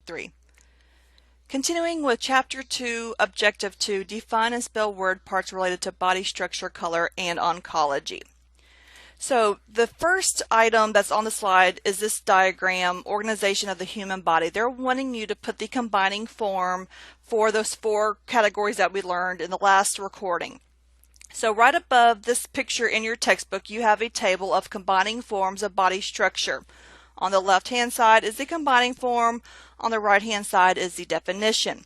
3. Continuing with Chapter 2, Objective 2, define and spell word parts related to body structure, color, and oncology. So the first item that's on the slide is this diagram, organization of the human body. They're wanting you to put the combining form for those 4 categories that we learned in the last recording. So right above this picture in your textbook, you have a table of combining forms of body structure. On the left-hand side is the combining form. On the right-hand side is the definition.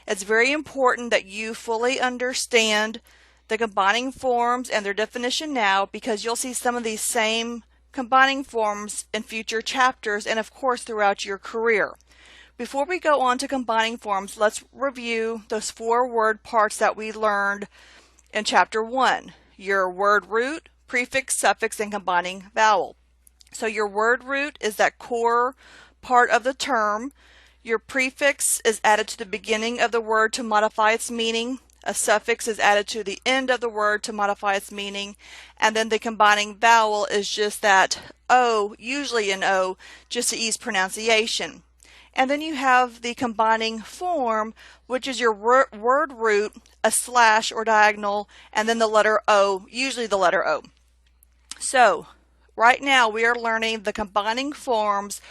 It's very important that you fully understand the combining forms and their definition now, because you'll see some of these same combining forms in future chapters and of course throughout your career. Before we go on to combining forms, let's review those 4 word parts that we learned in Chapter 1. Your word root, prefix, suffix, and combining vowel. So your word root is that core part of the term. Your prefix is added to the beginning of the word to modify its meaning. A suffix is added to the end of the word to modify its meaning. And then the combining vowel is just that O, usually an O, just to ease pronunciation. And then you have the combining form, which is your word root, a slash or diagonal, and then the letter O, usually the letter O. So right now we are learning the combining forms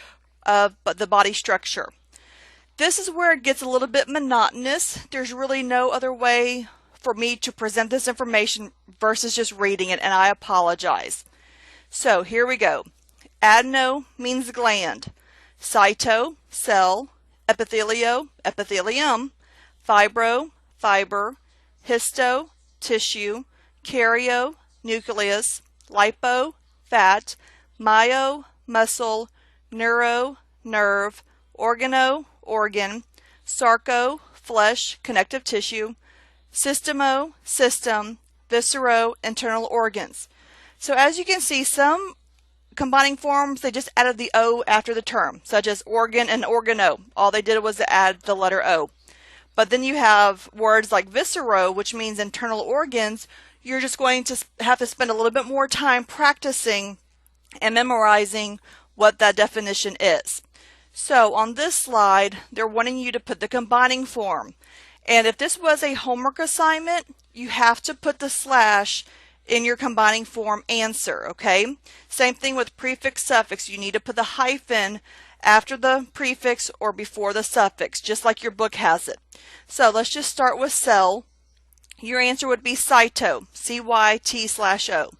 of the body structure. This is where it gets a little bit monotonous. There's really no other way for me to present this information versus just reading it, and I apologize. So here we go. Adeno means gland. Cyto, cell. Epithelio, epithelium. Fibro, fiber. Histo, tissue. Karyo, nucleus. Lipo, fat. Myo, muscle. Neuro, nerve. Organo, organ. Sarco, flesh, connective tissue. Systemo, system. Viscero, internal organs. So as you can see, some combining forms, they just added the O after the term, such as organ and organo. All they did was to add the letter O. But then you have words like viscero, which means internal organs. You're just going to have to spend a little bit more time practicing and memorizing what that definition is. So on this slide, they're wanting you to put the combining form. And if this was a homework assignment, you have to put the slash in your combining form answer, okay? Same thing with prefix, suffix. You need to put the hyphen after the prefix or before the suffix, just like your book has it. So let's just start with cell. Your answer would be cyto, C-Y-T/O.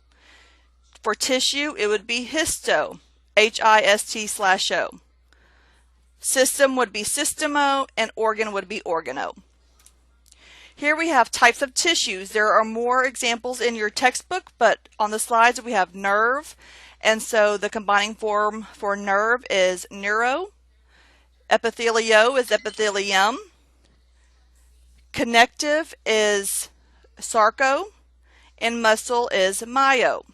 For tissue, it would be histo, H-I-S-T/O. System would be systemo, and organ would be organo. Here we have types of tissues. There are more examples in your textbook, but on the slides we have nerve, and so the combining form for nerve is neuro. Epithelio is epithelium. Connective is sarco, and muscle is myo.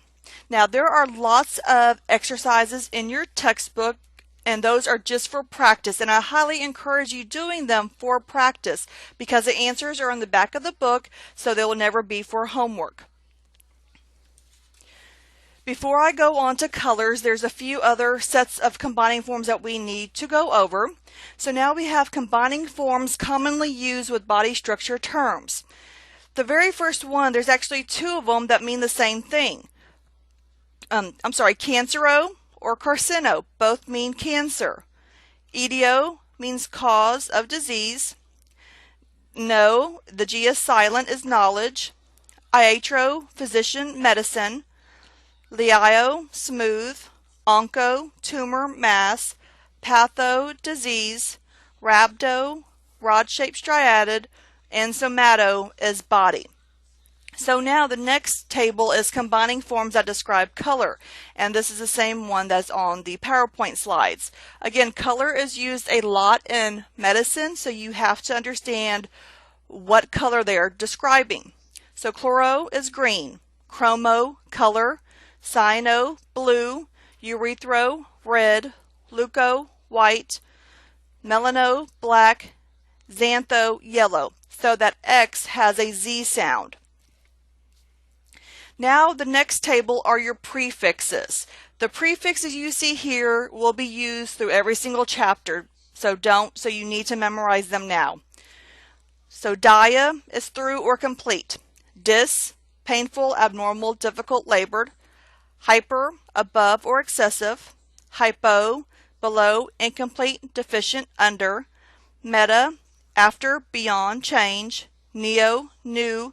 Now there are lots of exercises in your textbook, and those are just for practice, and I highly encourage you doing them for practice because the answers are in the back of the book, so they will never be for homework. Before I go on to colors, there's a few other sets of combining forms that we need to go over. So now we have combining forms commonly used with body structure terms. The very first one, there's actually 2 of them that mean the same thing. Cancero or carcino, both mean cancer. Idio means cause of disease. No, the G is silent, is knowledge. Iatro, physician, medicine. Lio, smooth. Onco, tumor, mass. Patho, disease. Rhabdo, rod-shaped striated. And somato is body. So now the next table is combining forms that describe color, and this is the same one that's on the PowerPoint slides. Again, color is used a lot in medicine, so you have to understand what color they are describing. So chloro is green, chromo, color, cyano, blue, urethro, red, leuco, white, melano, black, xantho, yellow. So that X has a Z sound. Now the next table are your prefixes. The prefixes you see here will be used through every single chapter. So you need to memorize them now. So dia is through or complete. Dis, painful, abnormal, difficult, labored. Hyper, above or excessive. Hypo, below, incomplete, deficient, under. Meta, after, beyond, change. Neo, new.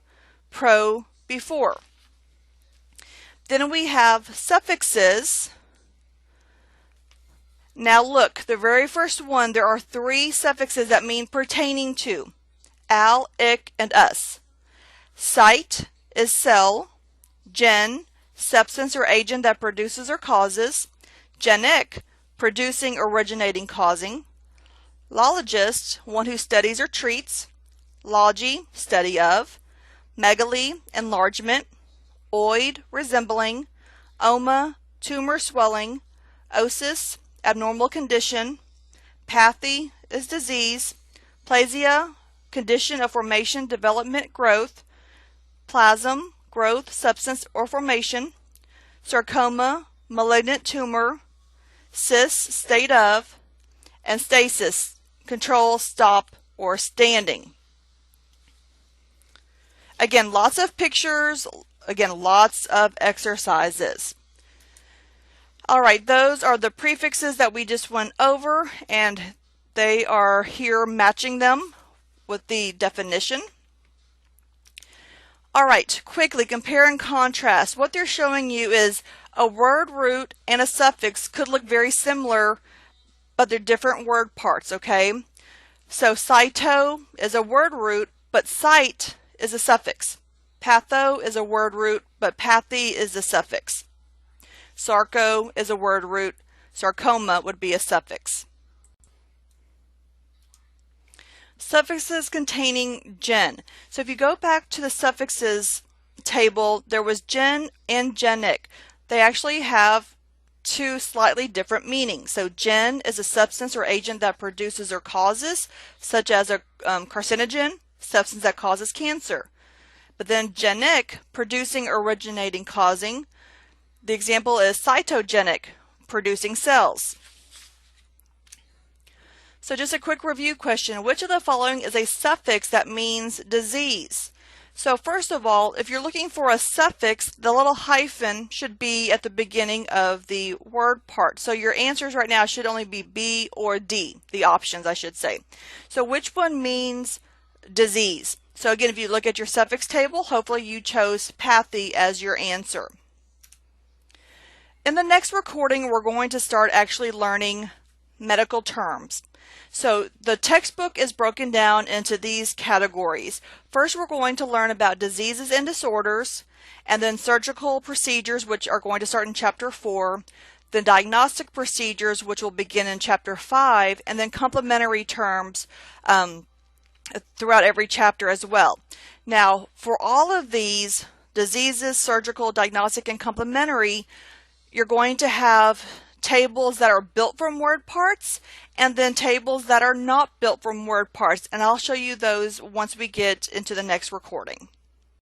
Pro, before. Then we have suffixes. Now look, the very first one, there are 3 suffixes that mean pertaining to. Al, ic, and us. Site is cell. Gen, substance or agent that produces or causes. Genic, producing, originating, causing. Lologist, one who studies or treats. Logy, study of. Megaly, enlargement. Oid, resembling. Oma, tumor, swelling. Osis, abnormal condition. Pathy is disease. Plasia, condition of formation, development, growth. Plasm, growth, substance, or formation. Sarcoma, malignant tumor. Cis, state of. And stasis, control, stop, or standing. Again, lots of pictures. Again, lots of exercises. All right, those are the prefixes that we just went over, and they are here matching them with the definition. All right, quickly compare and contrast. What they're showing you is a word root and a suffix could look very similar, but they're different word parts, okay? So cyto is a word root, but site is a suffix. Patho is a word root, but pathy is a suffix. Sarco is a word root. Sarcoma would be a suffix. Suffixes containing gen. So if you go back to the suffixes table, there was gen and genic. They actually have 2 slightly different meanings. So gen is a substance or agent that produces or causes, such as a carcinogen, substance that causes cancer. But then genic, producing, originating, causing. The example is cytogenic, producing cells. So just a quick review question. Which of the following is a suffix that means disease? So first of all, if you're looking for a suffix, the little hyphen should be at the beginning of the word part. So your answers right now should only be B or D, the options I should say. So which one means disease? So again, if you look at your suffix table, hopefully you chose pathy as your answer. In the next recording, we're going to start actually learning medical terms. So the textbook is broken down into these categories. First, we're going to learn about diseases and disorders, and then surgical procedures, which are going to start in Chapter 4, then diagnostic procedures, which will begin in Chapter 5, and then complementary terms throughout every chapter as well. Now, for all of these diseases, surgical, diagnostic, and complementary, you're going to have tables that are built from word parts and then tables that are not built from word parts, and I'll show you those once we get into the next recording.